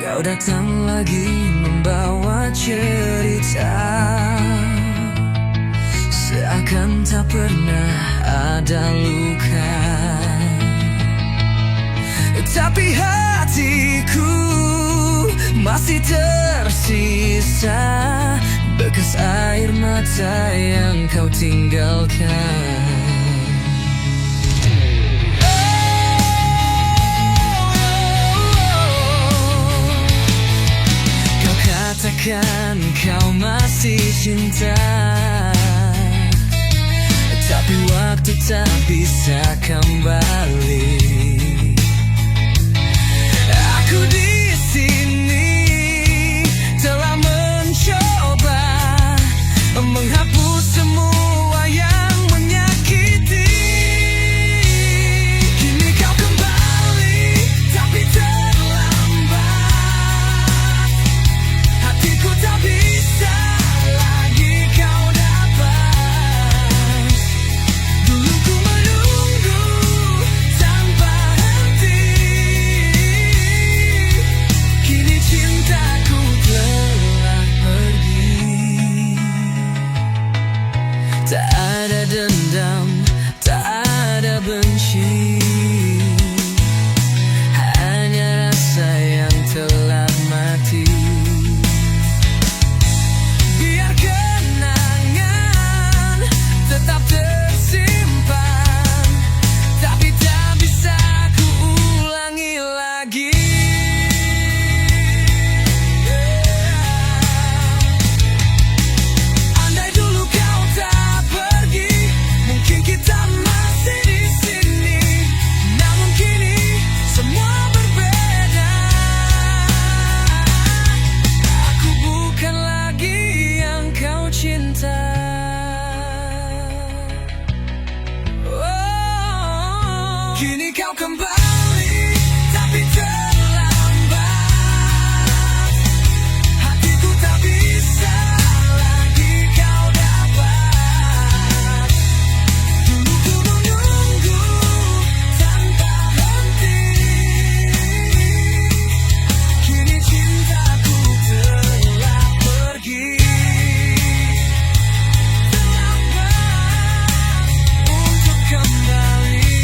Kau datang lagi membawa cerita, seakan tak pernah ada luka. Tapi hatiku masih tersisa bekas air mata yang kau tinggalkan. Kau katakan kau masih cinta, tapi waktu tak bisa kembali. Aku di sini telah mencoba menghapus semua yang menyakiti. Kini kau kembali, tapi terlambat. Hatiku tak bisa lagi kau dapat. Dulu ku menunggu tanpa henti, kini cintaku telah pergi. Tak ada dendam, tak ada benci, hanya rasa yang telah mati. Biar kenangan tetap tersimpan, tapi tak bisa ku ulangi lagi. Andai dulu kau tak pergi, mungkin kita masih di sini. Namun kini semua berbeda. Aku bukan lagi yang kau cinta. Oh, kini kau kembali, tapi terlambat. Hatiku tak bisa lagi kau dapat. Dulu ku menunggu tanpa henti, kini cintaku telah pergi. Terlambat untuk kembali.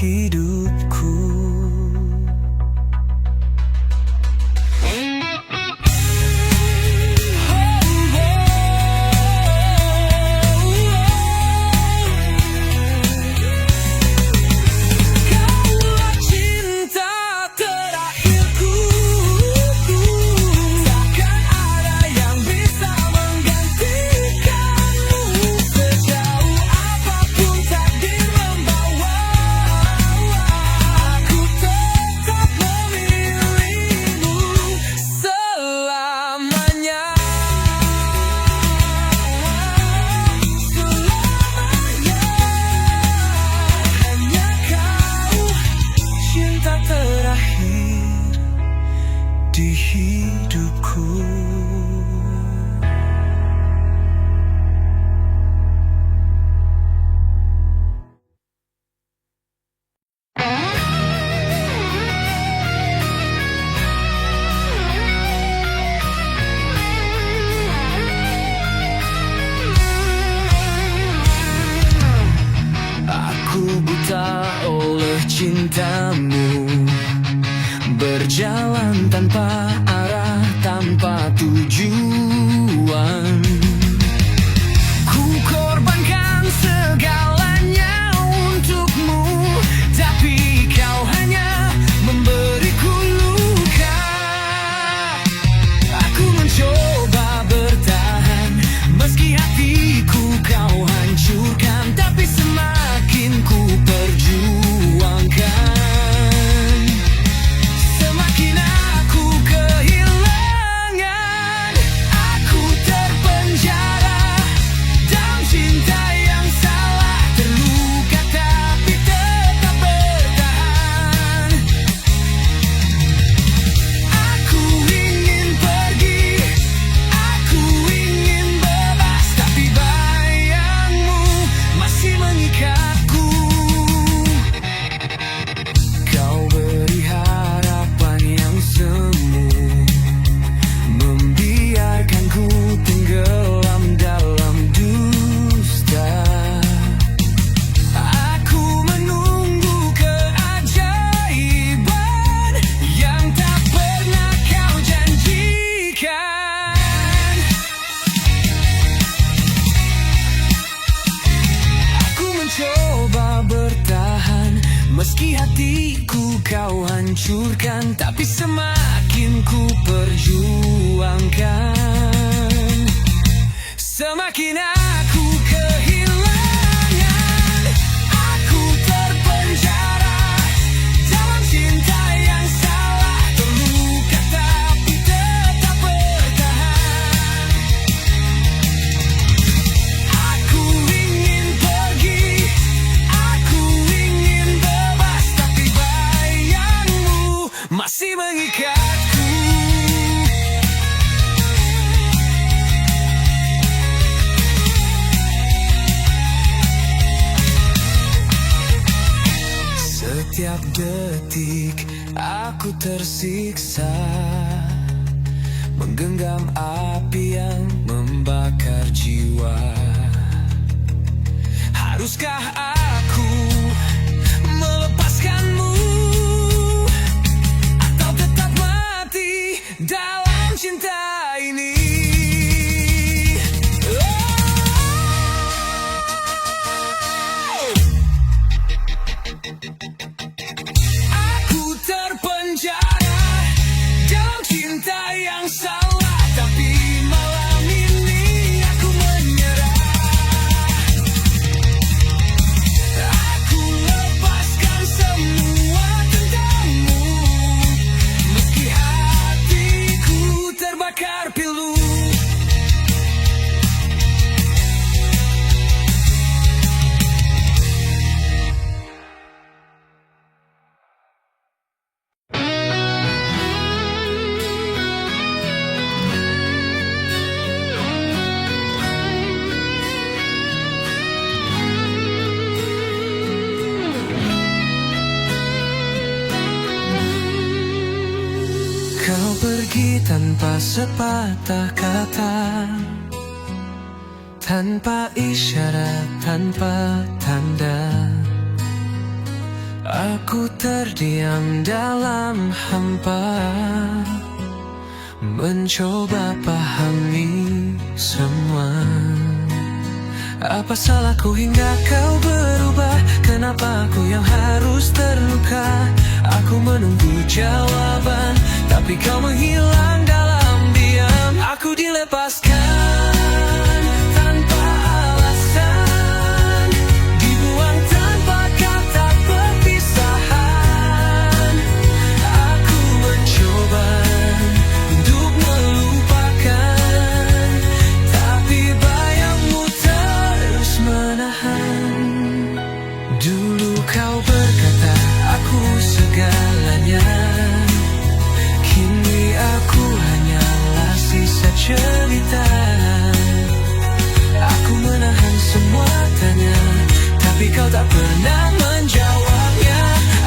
hidupku. Kaulah cinta terakhirku, takkan ada yang bisa menggantikanmu. Sejauh apapun takdir membawa, aku tetap memilihmu selamanya. Selamanya hanya kau, cinta terakhir di hidupku. Aku buta oleh cintamu, berjalan tanpa arah, tanpa tujuan. Ku korbankan segalanya untukmu, tapi kau hanya memberiku luka. Aku mencoba bertahan, meski hatiku kau hancurkan, tapi semakin ku perjuangkan, semakin aku kehilangan. Aku terpenjara dalam cinta yang salah, terluka tapi tetap bertahan. Aku ingin pergi, aku ingin bebas, tapi bayangmu masih mengikatku. Kau beri harapan yang semu, membiarkanku tenggelam dalam dusta. Aku menunggu keajaiban yang tak pernah kau janjikan. Aku mencoba bertahan, meski hatiku kau hancurkan, tapi semakin ku perjuangkan, semakin aku kehilangan. Aku terpenjara dalam cinta yang salah, terluka tapi tetap bertahan. Aku ingin pergi, aku ingin bebas, tapi bayangmu masih mengikatku. Setiap detik aku tersiksa, menggenggam api yang membakar jiwa. Haruskah aku melepaskanmu, atau tetap mati dalam cinta ini? Aku terpenjara dalam cinta yang salah, tapi malam ini aku menyerah. Aku lepaskan semua tentangmu, meski hatiku terbakar pilu. Kau pergi tanpa sepatah kata, tanpa isyarat, tanpa tanda. Aku terdiam dalam hampa, mencoba pahami semua. Apa salahku hingga kau berubah? Kenapa aku yang harus terluka? Aku menunggu jawaban, tapi kau menghilang dalam diam. Aku dilepaskan tanpa alasan, dibuang tanpa kata perpisahan. Aku mencoba untuk melupakan, tapi bayangmu terus menahan. Dulu kau berkata aku segalanya, kini aku hanyalah sisa cerita. Aku menahan semua tanya, tapi kau tak pernah menjawabnya.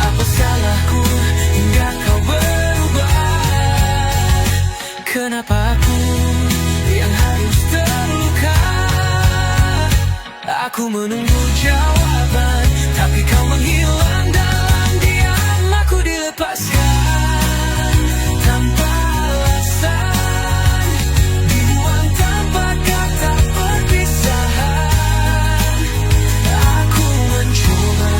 Apa salahku hingga kau berubah? Kenapa aku yang harus terluka? Aku menunggu jawaban, tapi kau menghilang dalam diam. Aku dilepaskan tanpa alasan, dibuang tanpa kata perpisahan. Aku mencoba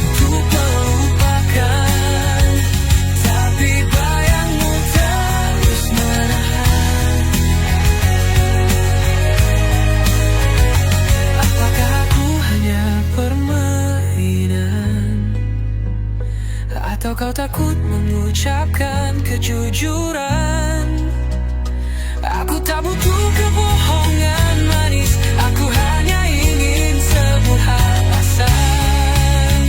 untuk melupakan, tapi bayangmu terus menahan. Apakah aku hanya permainan, atau kau takut mengucapkan kejujuran? Aku tak butuh kebohongan manis, aku hanya ingin sebuah alasan.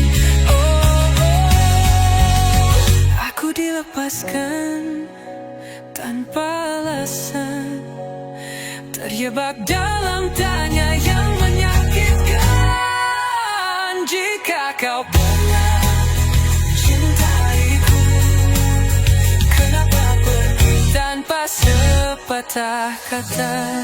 Aku dilepaskan tanpa alasan, terjebak dalam tanya yang menyakitkan. Jika kau pernah cintaiku, kenapa pergi tanpa sepatah kata?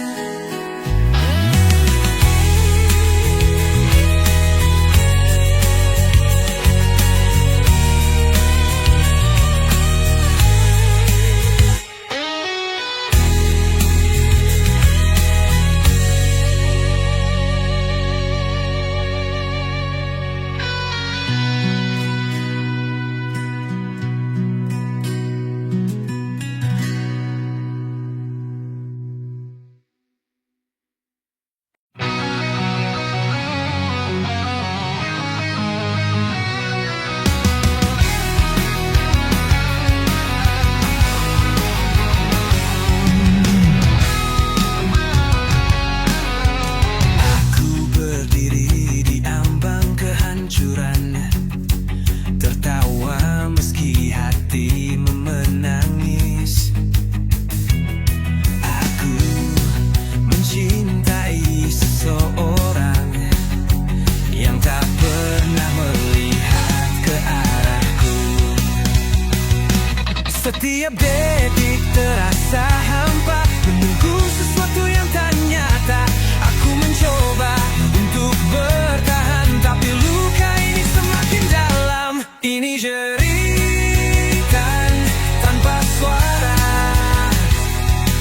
Setiap detik terasa hampa, menunggu sesuatu yang tak nyata. Aku mencoba untuk bertahan, tapi luka ini semakin dalam. Ini jeritan tanpa suara,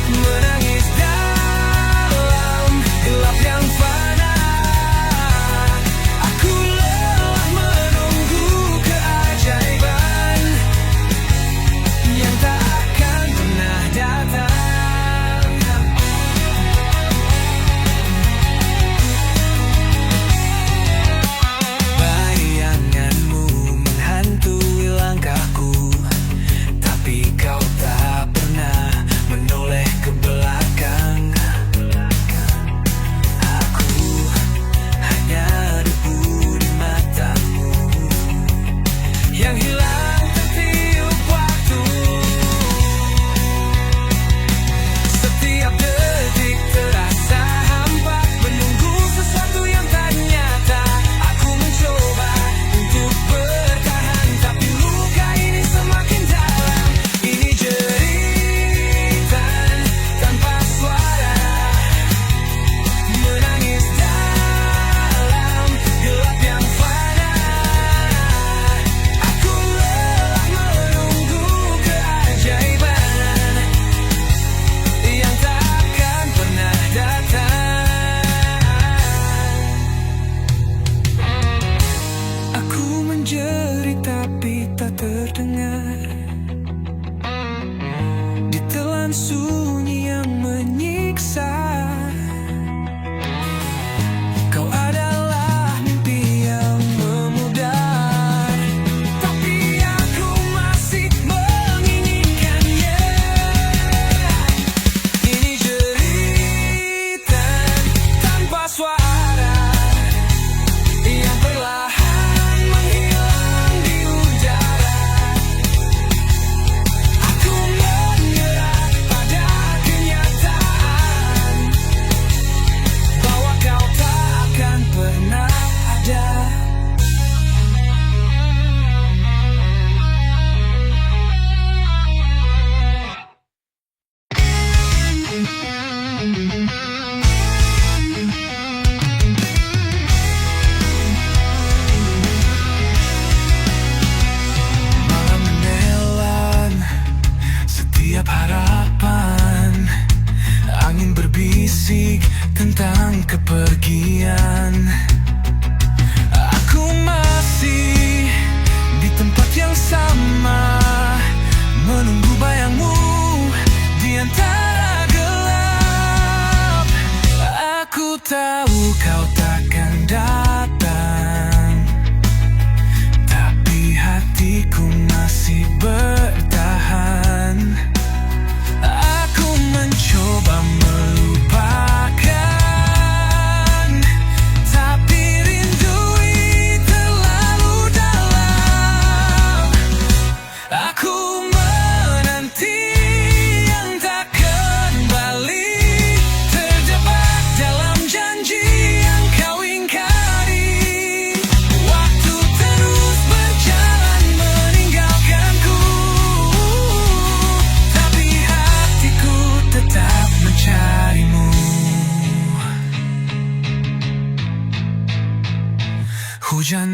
menangis dalam gelap yang fana. Aku lelah menunggu keajaiban yang tak akan pernah datang.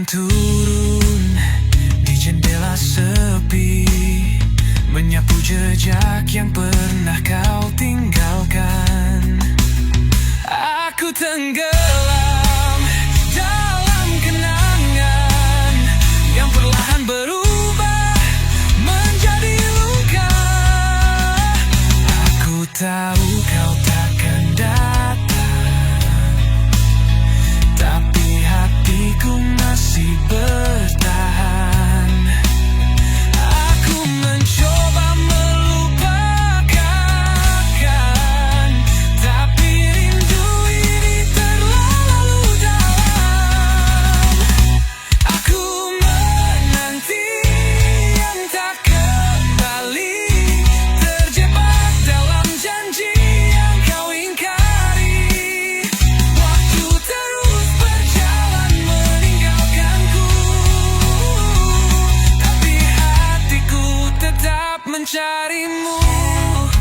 turun di jendela sepi, menyapu jejak yang pernah kau tinggalkan. Aku tenggelam dalam kenangan yang perlahan berubah menjadi luka. Aku tahu kau takkan datang, tapi hatiku masih bertahan. Aku mencoba melupakan, tapi rindu ini terlalu dalam. Aku menanti yang tak kembali, terjebak dalam janji yang kau ingkari. Waktu terus berjalan meninggalkanku, tapi hatiku tetap mencarimu.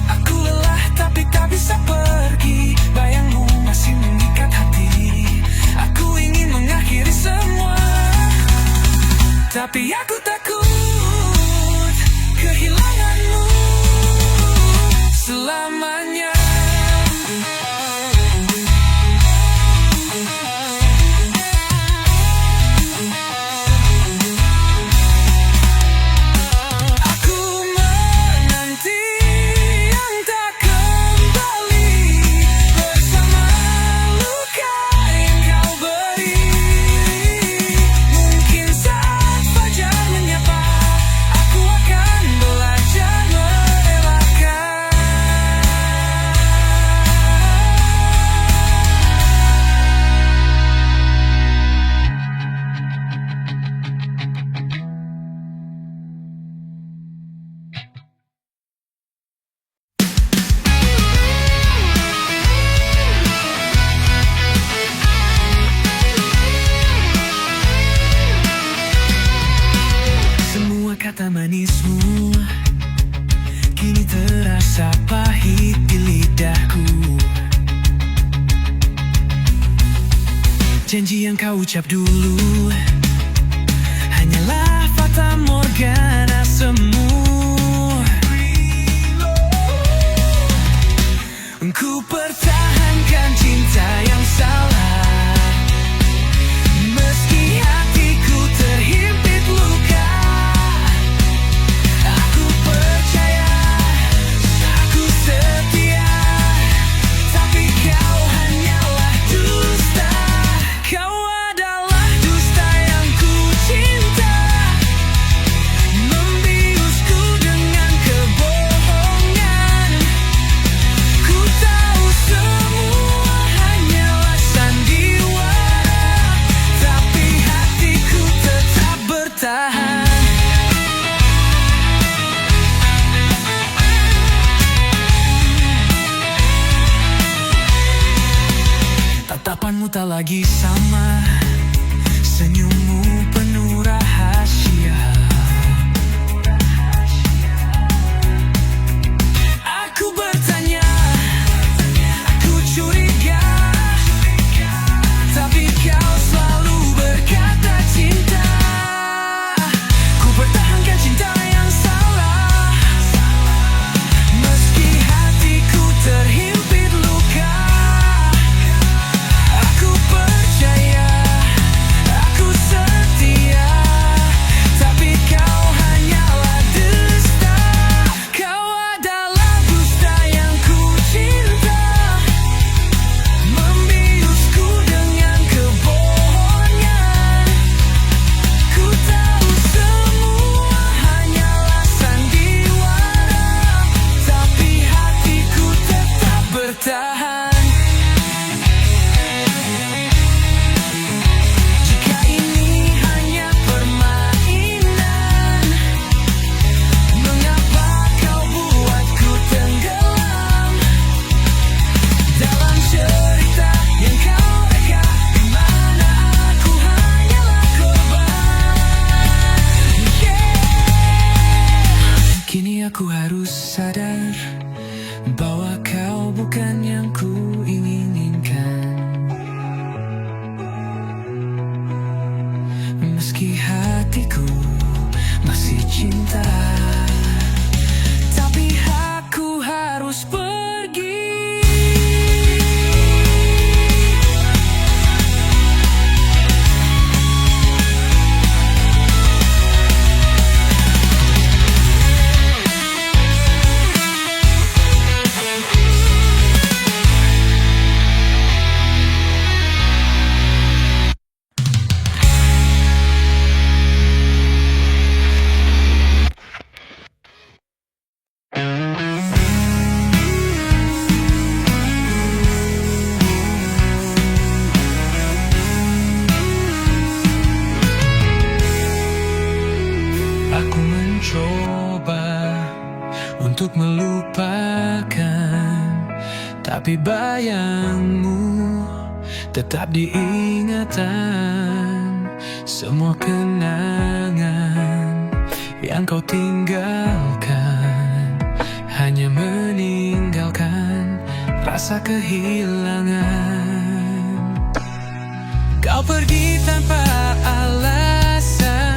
Aku lelah tapi tak bisa pergi, bayangmu masih mengikat hati. Aku ingin mengakhiri semua, tapi aku takut kehilanganmu selamanya. Aku menanti yang tak kembali, bersama luka yang kau beri. Mungkin saat fajar menyapa, aku akan belajar merelakan. Semua kata manismu kini terasa pahit di lidahku. Janji yang kau ucap dulu hanyalah fata morgana semu. Ku pertahankan cinta yang salah, meski hatiku terhimpit luka. Aku percaya, aku setia, tapi kau hanyalah dusta. Kau adalah dusta yang mencoba untuk melupakan, tapi bayangmu tetap diingatan. Semua kenangan yang kau tinggalkan hanya meninggalkan rasa kehilangan. Kau pergi tanpa alasan,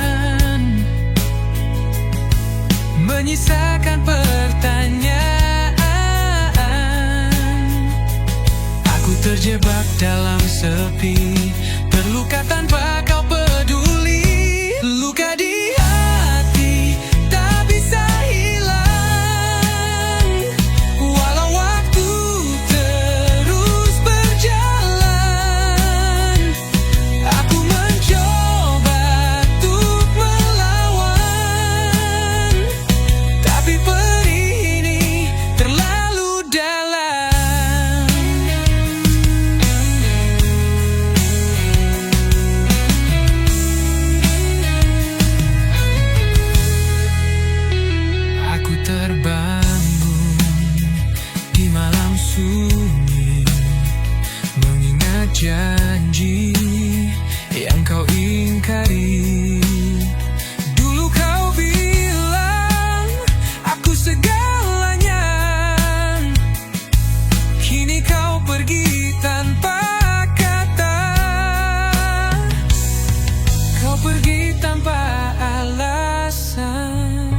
menyisakan pertanyaan. Aku terjebak dalam sepi, terluka tanpa kau peduli. Luka di hati tak bisa hilang, walau waktu terus berjalan. Aku mencoba untuk melawan, tapi perih ini terlalu dalam. Aku terbangun di malam sunyi, mengingat janji yang kau ingkari. Dulu kau bilang aku segalanya, kini kau pergi tanpa kata. Kau pergi tanpa alasan,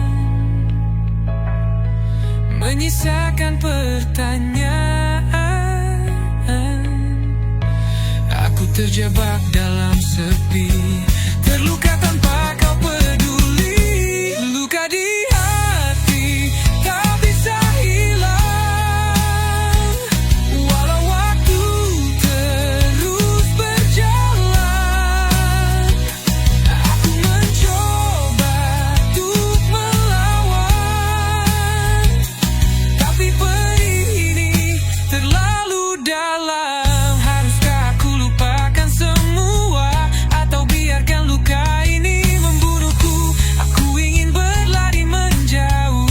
menyisakan pertanyaan. Aku terjebak dalam sepi, terluka tanpa kau peduli. Luka di hati tak bisa hilang, walau waktu terus berjalan. Aku mencoba untuk melawan, tapi perih ini terlalu dalam. Haruskah aku lupakan semua, atau biarkan luka ini membunuhku? Aku ingin berlari menjauh,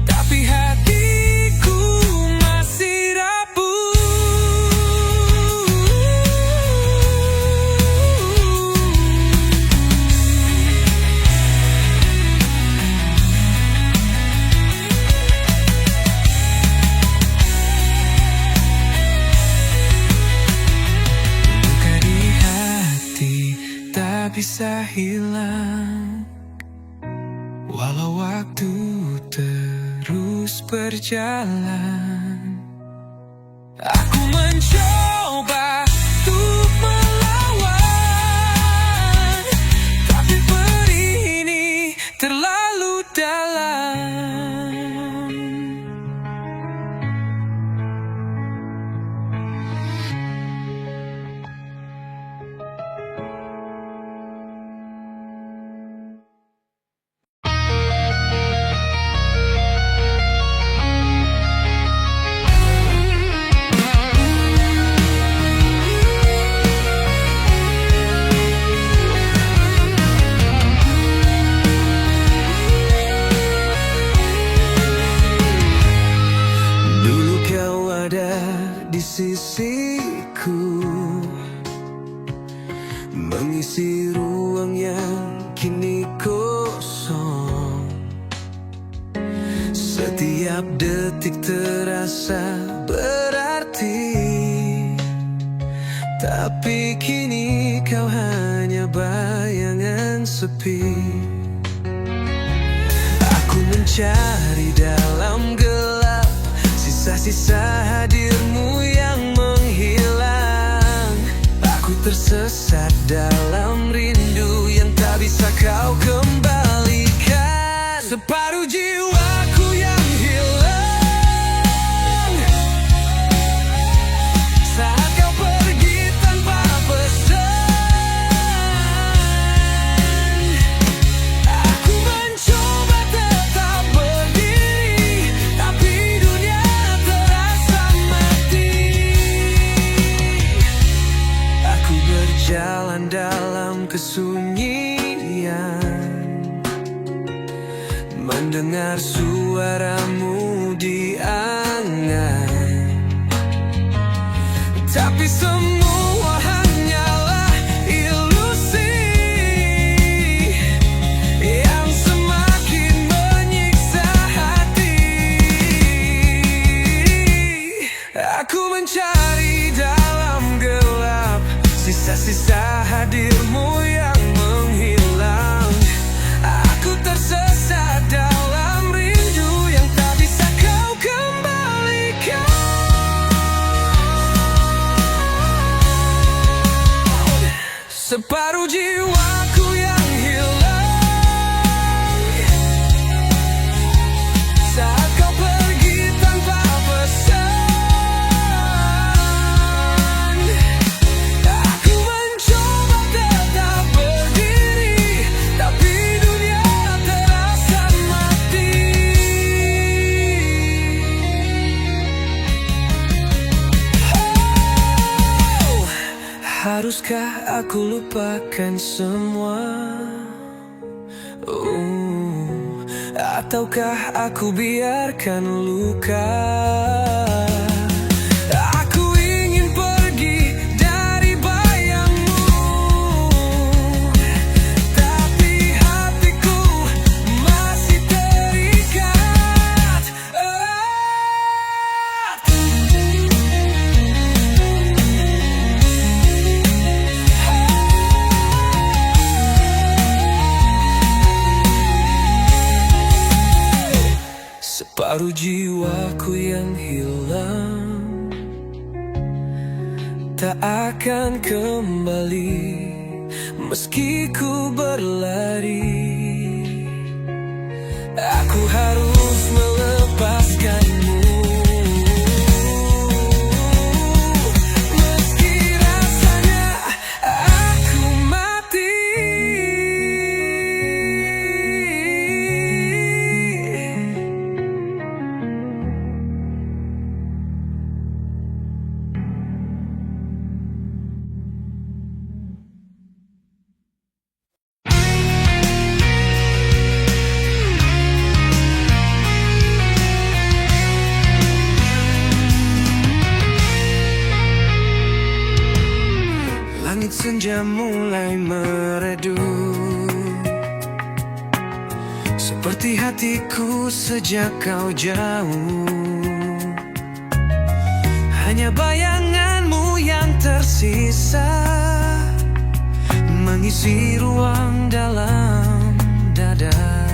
tapi hatiku masih rapuh. Luka di hati tak bisa hilang, walau waktu terus berjalan. Aku mencoba untuk melawan, tapi perih ini terlalu dalam. Dulu kau ada di sisiku, mengisi ruang yang kini kosong. Setiap detik terasa berarti, tapi kini kau hanya bayangan sepi. Aku mencari dalam gelap sisa-sisa hadirmu yang menghilang. Aku tersesat dalam rindu yang tak bisa kau kembalikan. Separuh jiwaku yang hilang saat kau pergi tanpa pesan. Aku mencoba tetap berdiri, tapi dunia terasa mati. Aku berjalan dalam kesunyian, mendengar suaramu di angan. Tapi semua hanyalah ilusi yang semakin menyiksa hati. Aku mencari dalam gelap sisa-sisa hadirmu yang menghilang. Aku tersesat dalam rindu yang tak bisa kau kembalikan. Separuh jiwaku yang hilang saat kau pergi tanpa pesan. Aku mencoba tetap berdiri, tapi dunia terasa mati. Haruskah aku lupakan semua? Ataukah aku biarkan luka? Aku ingin pergi dari bayangmu, tapi hatiku masih terikat erat. Separuh jiwaku yang hilang tak akan kembali meski ku berlari. Aku harus melepaskanmu meski rasanya aku mati. Langit senja mulai meredup, seperti hatiku sejak kau jauh. Hanya bayanganmu yang tersisa mengisi ruang dalam dada.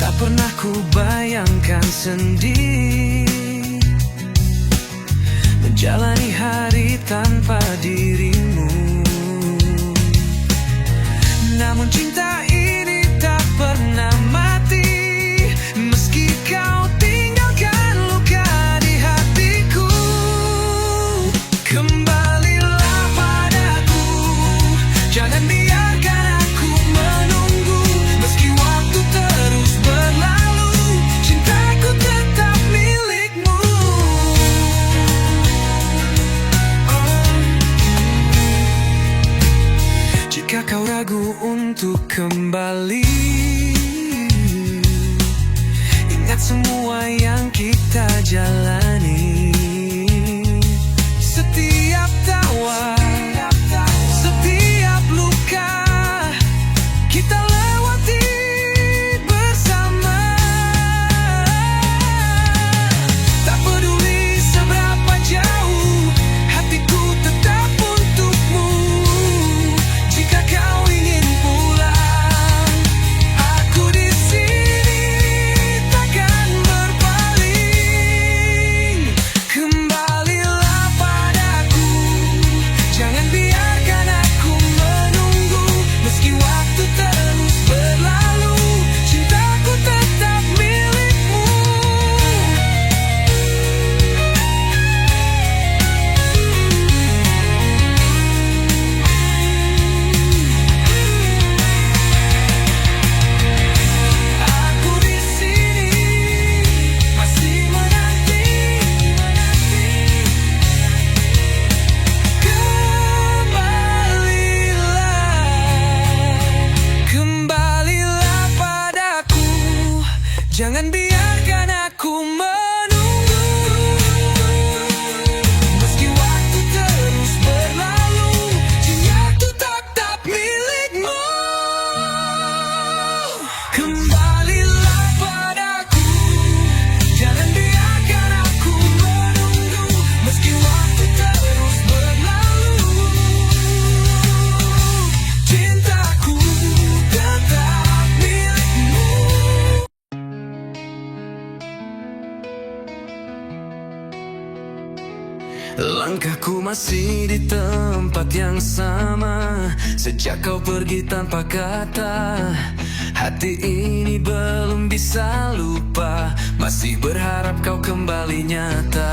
Tak pernah ku bayangkan sendiri menjalani hari tanpa dirimu. Namun cinta ini tak pernah mati meski kau tinggalkan luka di hatiku. Kembalilah padaku, jangan biarkan aku menunggu. Meski waktu terus berlalu, cintaku tetap milikmu. Jika kau ragu untuk kembali, ingat semua yang kita jalani. Setiap tawa, setiap luka kita lewati bersama. Tak peduli seberapa jauh hatiku tetap untukmu. Jika kau ingin pulang, aku di sini takkan berpaling. Langkahku masih di tempat yang sama sejak kau pergi tanpa kata. Hati ini belum bisa lupa, masih berharap kau kembali nyata.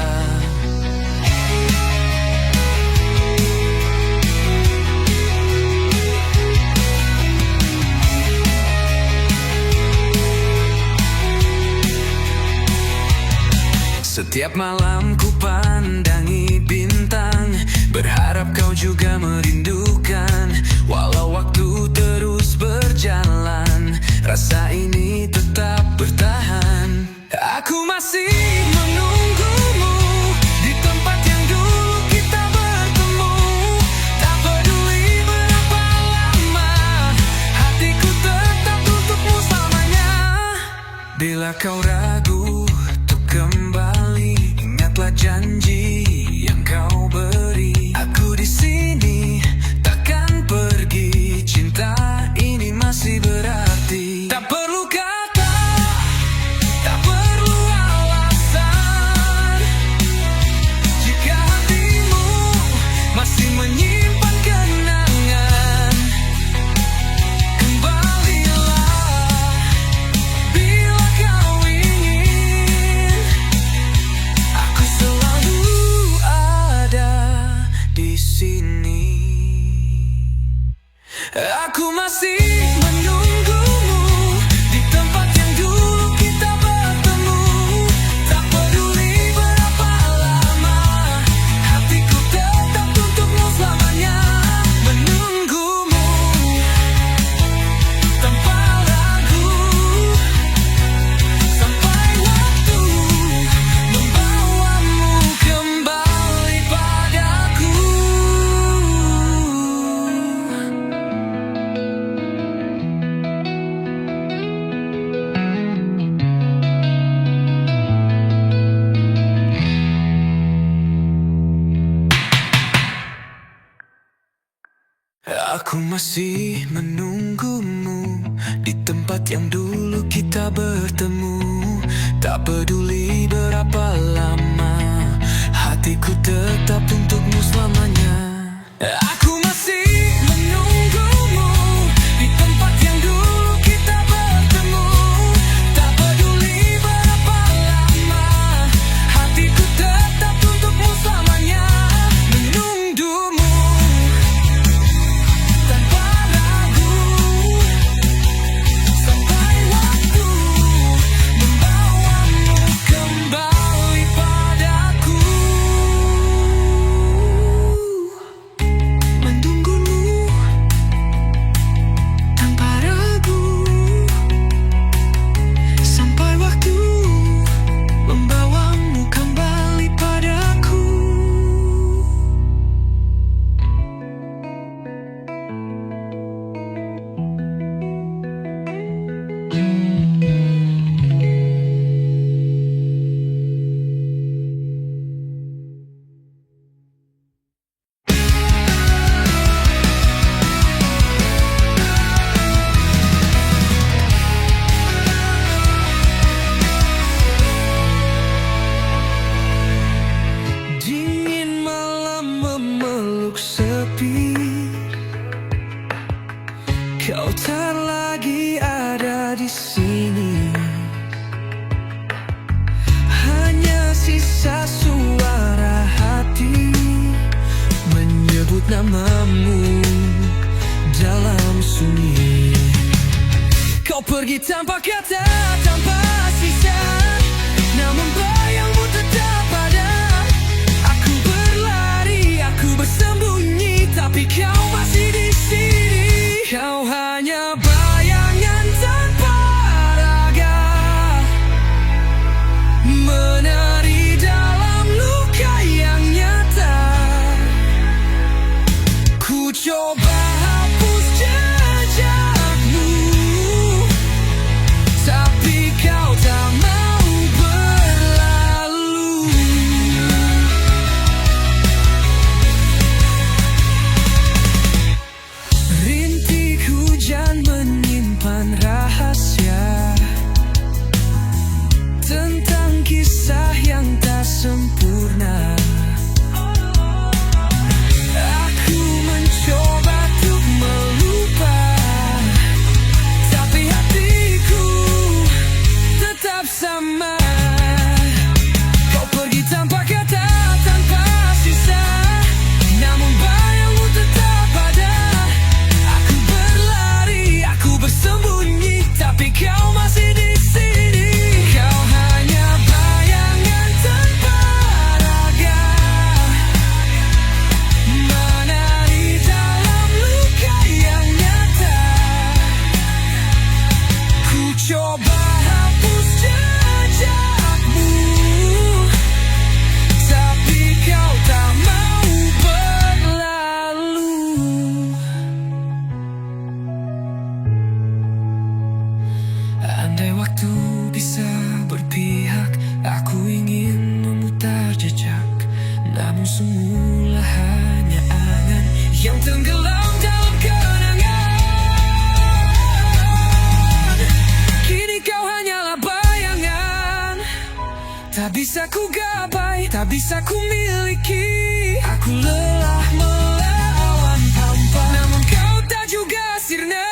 Setiap malam ku pandangi bintang, berharap kau juga merindukan. Walau waktu terus berjalan, rasa ini tetap bertahan. Aku masih menunggumu di tempat yang dulu kita bertemu. Tak peduli berapa lama, hatiku tetap untukmu selamanya. Bila kau ragu untuk kembali, ingatlah janji yang kau beri. Aku di sini takkan pergi, cinta ini masih berarti. Tak perlu kata, tak perlu alasan, jika hatimu masih menyimpan kenangan. Kembalilah bila kau ingin, aku selalu ada di sini. Aku masih menunggumu di tempat yang dulu kita bertemu. Tak peduli berapa lama, hatiku tetap untukmu selamanya. Menunggumu tanpa ragu, sampai waktu membawamu kembali padaku. Aku masih menunggumu di tempat yang dulu kita bertemu. Tak peduli berapa lama, hatiku tetap untukmu selamanya. Aku masih menunggumu di tempat yang dulu kita bertemu. Tak peduli berapa lama, hatiku tetap untukmu selamanya. Menunggumu tanpa ragu, sampai waktu membawamu kembali padaku. Menunggumu tanpa ragu, sampai waktu membawamu kembali padaku. Dingin malam memeluk sepi, kau tak lagi ada di sini. Hanya sisa suara hati menyebut namamu dalam sunyi. Kau pergi tanpa kata, tanpa sisa, namun bayangmu tetap ada. Aku berlari, aku bersembunyi, tapi kau masih di sini. Kau hanya bayangan tanpa raga, menari dalam luka yang nyata. Ku coba hapus jejakmu, tapi Andai waktu bisa berpihak, aku ingin memutar jejak. Namun semula hanya angan yang tenggelam dalam kenangan. Kini kau hanyalah bayangan, tak bisa ku gapai, tak bisa ku miliki. Aku lelah melawan hampa, namun kau tak juga sirna.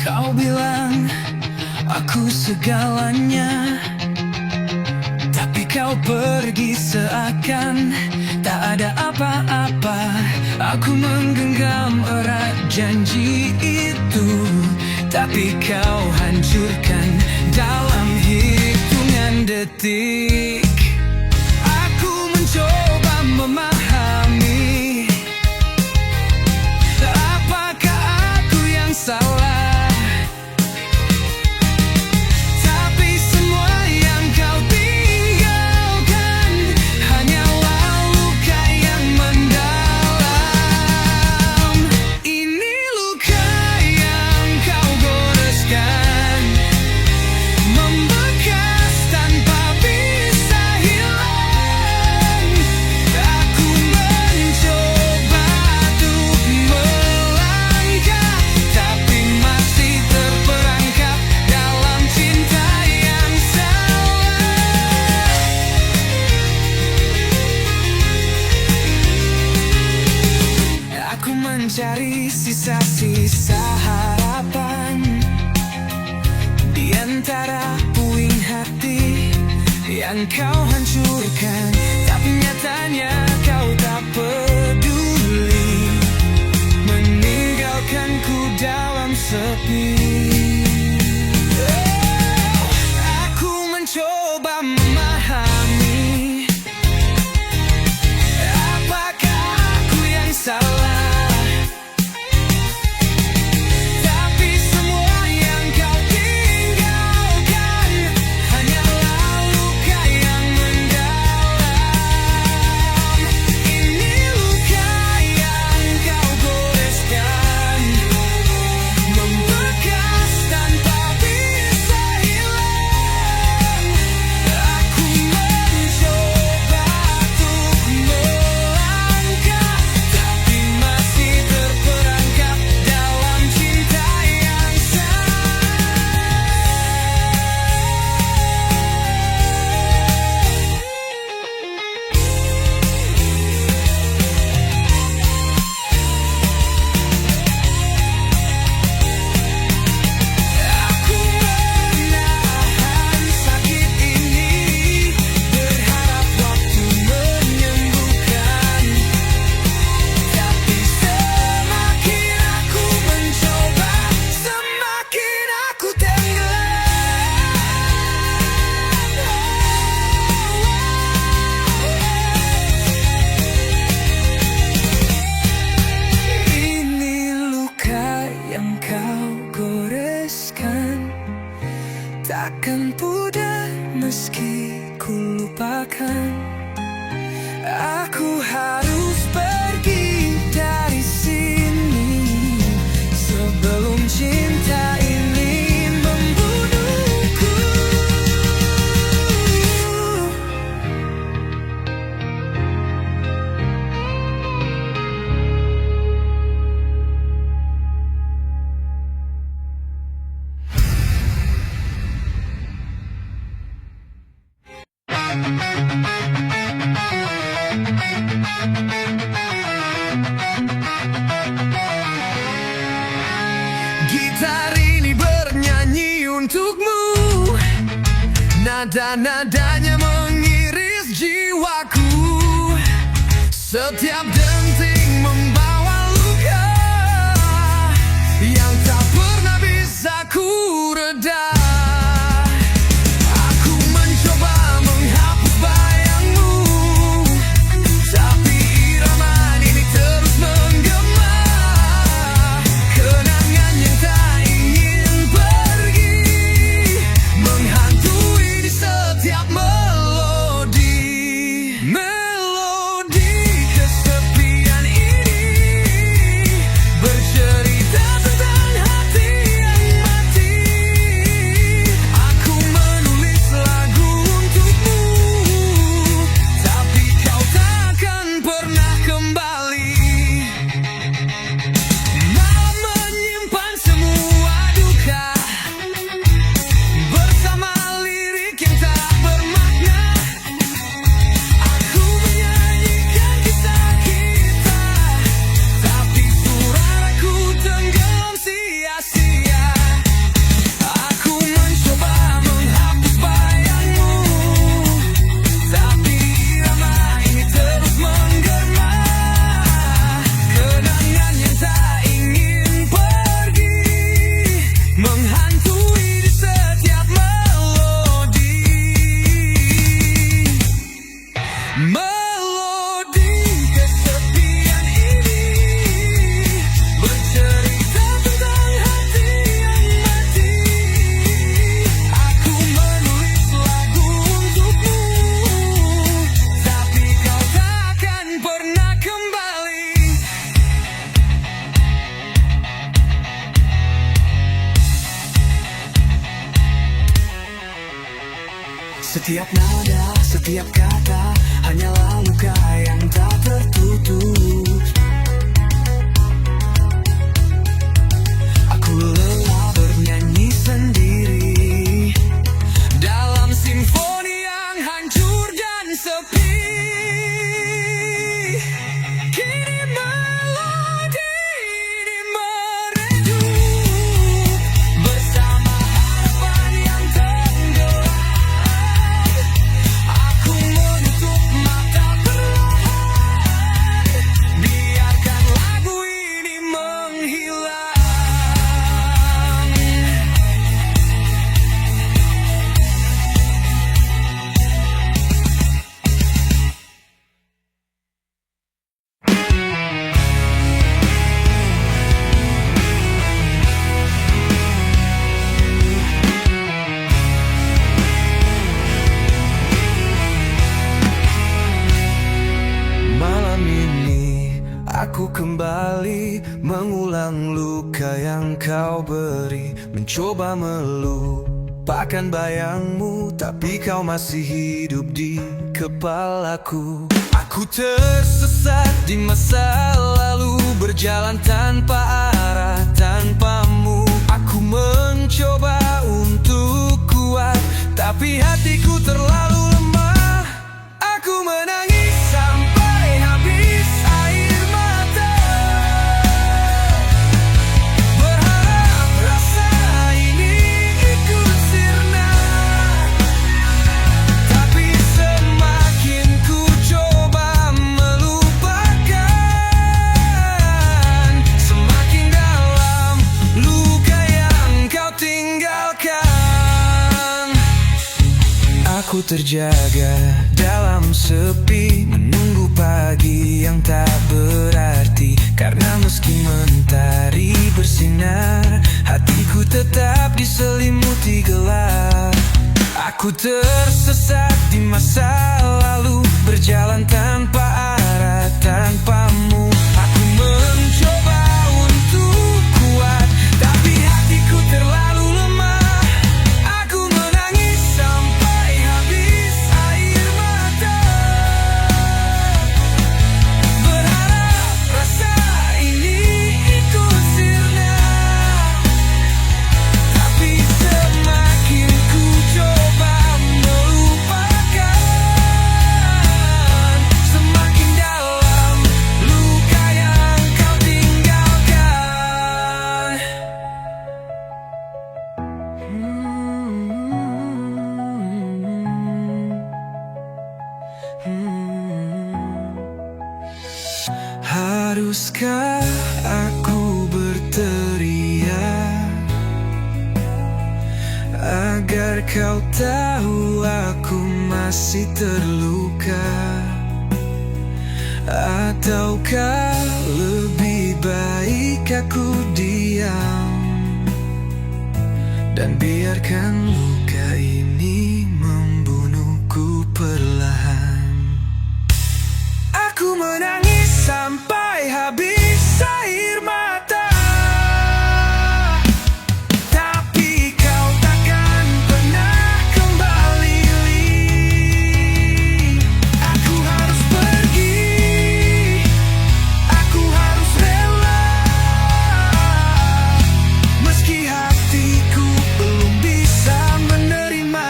Kau bilang aku segalanya, tapi kau pergi seakan tak ada apa-apa. Aku menggenggam erat janji itu, tapi kau hancurkan dalam hitungan detik. Aku mencoba memahami, apakah aku yang salah? Mencari sisa-sisa harapan di antara puing hati yang kau hancurkan, tapi nyatanya kau tak peduli, meninggalkanku dalam sepi. Aku mencoba memahami, apakah aku yang salah? Takkan pudar meski ku lupakan. Aku harus pergi dari sini sebelum cinta ini membunuhku. gitar ini bernyanyi untukmu. Nada-nadanya mengiris jiwaku. Setiap denting membawa luka yang tak pernah bisa ku reda. Aku mencoba menghapus bayangmu, tapi irama ini terus menggema. Kenangan yang tak ingin pergi menghantui di setiap melodi. Melodi kesepian ini bercerita tentang hati yang mati. Aku menulis lagu untukmu, tapi kau takkan pernah kembali. Malam menyimpan semua duka bersama lirik yang tak bermakna. Aku menyanyikan kisah kita, tapi suaraku tenggelam sia-sia. Aku mencoba menghapus bayangmu, tapi irama ini terus menggema. Kenangan yang tak ingin pergi menghantui di setiap melodi. Melodi kesepian ini bercerita tentang hati yang mati. Aku menulis lagu untukmu, tapi kau takkan pernah kembali. Setiap nada, setiap kata hanyalah luka yang tak tertutup. Aku lelah bernyanyi sendiri dalam simfoni yang hancur dan sepi. Kini melodi ini meredup bersama harapan yang tenggelam. Aku menutup mata perlahan, biarkan lagu ini menghilang. Malam ini aku kembali mengulang luka yang kau beri. Mencoba melupakan bayangmu, tapi kau masih hidup di kepalaku. Aku tersesat di masa lalu, berjalan tanpa arah, tanpamu. Aku mencoba untuk kuat, tapi hatiku terlalu lemah. Aku menangis sampai habis air mata, berharap rasa ini ikut sirna. Tapi semakin ku coba melupakan, semakin dalam luka yang kau tinggalkan. Aku terjaga dalam sepi, menunggu pagi yang tak berarti. Karena meski mentari bersinar, hatiku tetap diselimuti gelap. Aku tersesat di masa lalu, berjalan tanpa arah, tanpamu. Aku mencoba untuk kuat, tapi hatiku terlalu lemah. Aku menangis sampai habis air mata, berharap rasa ini ikut sirna. Tapi semakin ku coba melupakan, semakin dalam Biar kau tahu aku masih terluka. Ataukah lebih baik aku diam dan biarkan luka ini membunuhku perlahan. Aku menangis sampai habis air mata, tapi kau takkan pernah kembali. Aku harus pergi, aku harus rela, meski hatiku belum bisa menerima.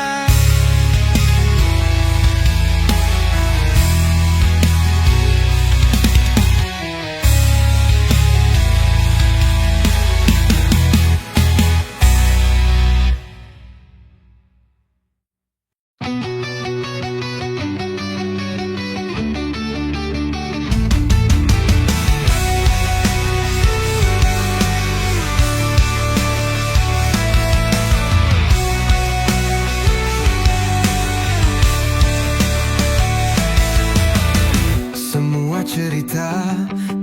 Semua cerita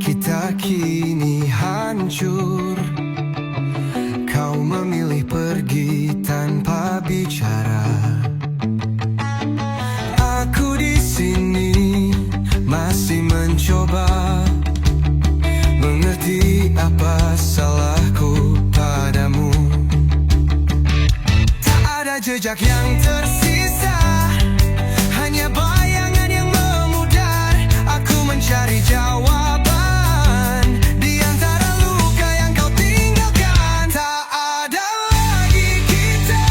kita kini hancur. Kau memilih pergi tanpa bicara. Aku di sini masih mencoba mengerti apa salahku padamu. Tak ada jejak yang tersisa, hanya bayangan yang memudar. Aku mencari jawaban di antara luka yang kau tinggalkan. Tak ada lagi kita,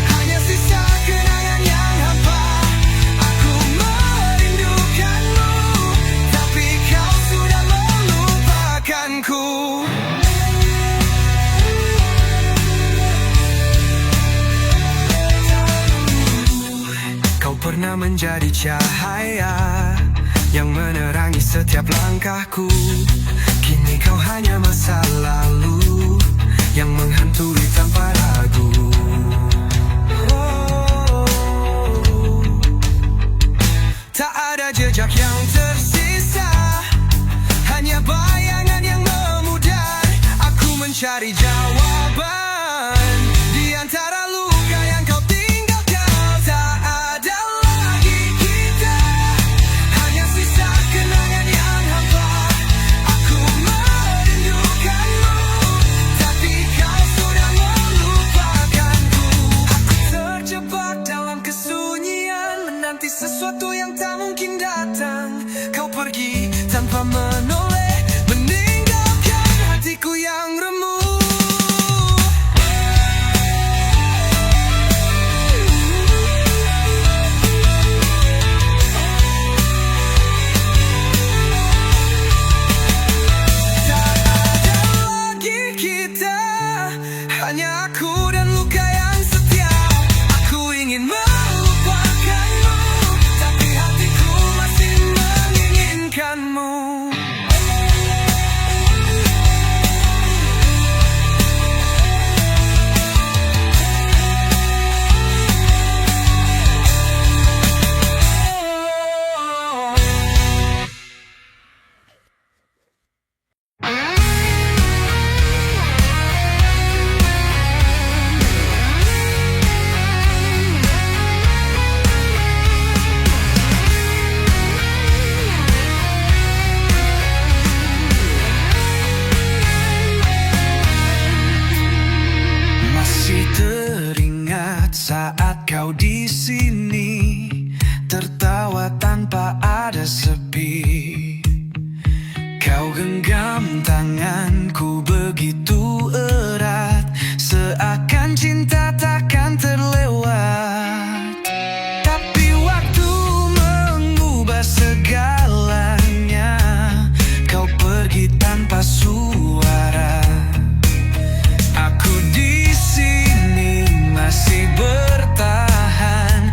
hanya sisa kenangan yang hampa. Aku merindukanmu, tapi kau sudah melupakanku. Kau pernah menjadi cahaya yang menerangi setiap langkahku. Kini kau hanya masa lalu yang menghantui tanpa ragu. Tak ada jejak yang tersisa, hanya bayangan yang memudar. Aku mencari jawaban di antara luka yang kau tinggalkan. Tak ada lagi kita, hanya sisa kenangan yang hampa. Aku merindukanmu, tapi kau sudah melupakanku. Aku terjebak dalam kesunyian, menanti sesuatu yang tak mungkin datang. Kau pergi tanpa menoleh, meninggalkan hatiku yang remuk. Tak ada lagi kita, hanya aku dan luka yang setia. Aku ingin melupakanmu, tapi hatiku masih menginginkanmu. Masih teringat saat kau di sini, tertawa tanpa ada sepi. Kau genggam tanganku begitu erat, seakan cinta takkan terlewat. Tapi waktu mengubah segalanya, kau pergi tanpa suara. Aku di sini masih bertahan,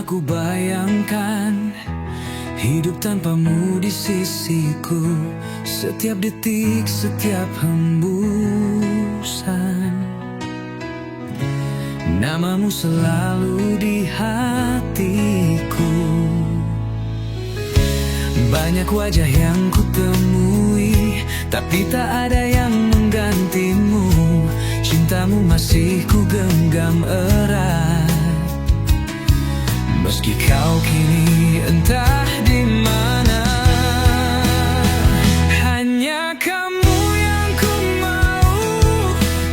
ku bayangkan hidup tanpamu di sisiku. Setiap detik, setiap hembusan, namamu selalu di hatiku. Banyak wajah yang ku temui, tapi tak ada yang menggantimu. Cintamu masih ku genggam erat, meski kau kini entah di mana. Hanya kamu yang ku mau,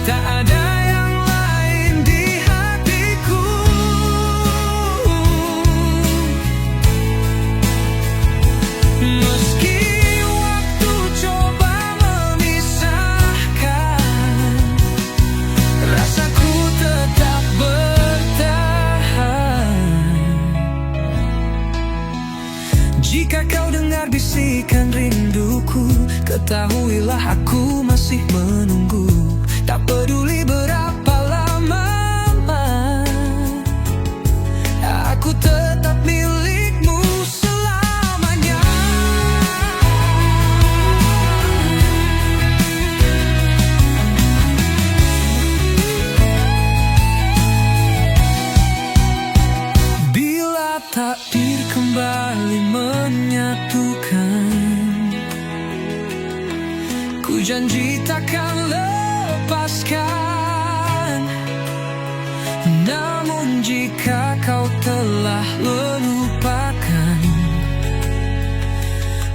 tak ada yang lain di hatiku. Meski waktu coba memisahkan, rasaku tetap bertahan. Jika kau dengar bisikan rinduku, ketahuilah aku masih menunggu. Tak peduli berapa lama, aku tetap milikmu selamanya. Bila takdir kembali menyatukan, ku janji takkan lepaskan. Namun jika kau telah melupakan,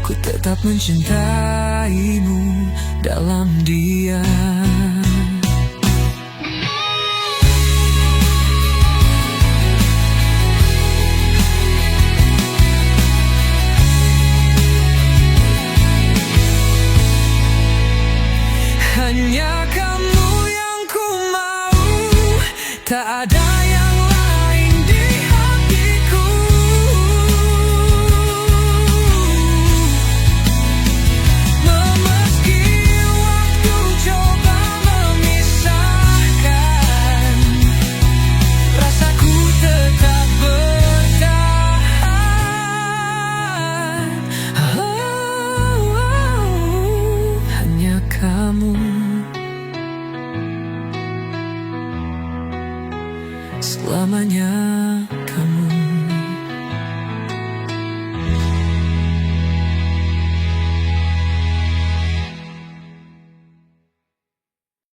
ku tetap mencintaimu dalam diam.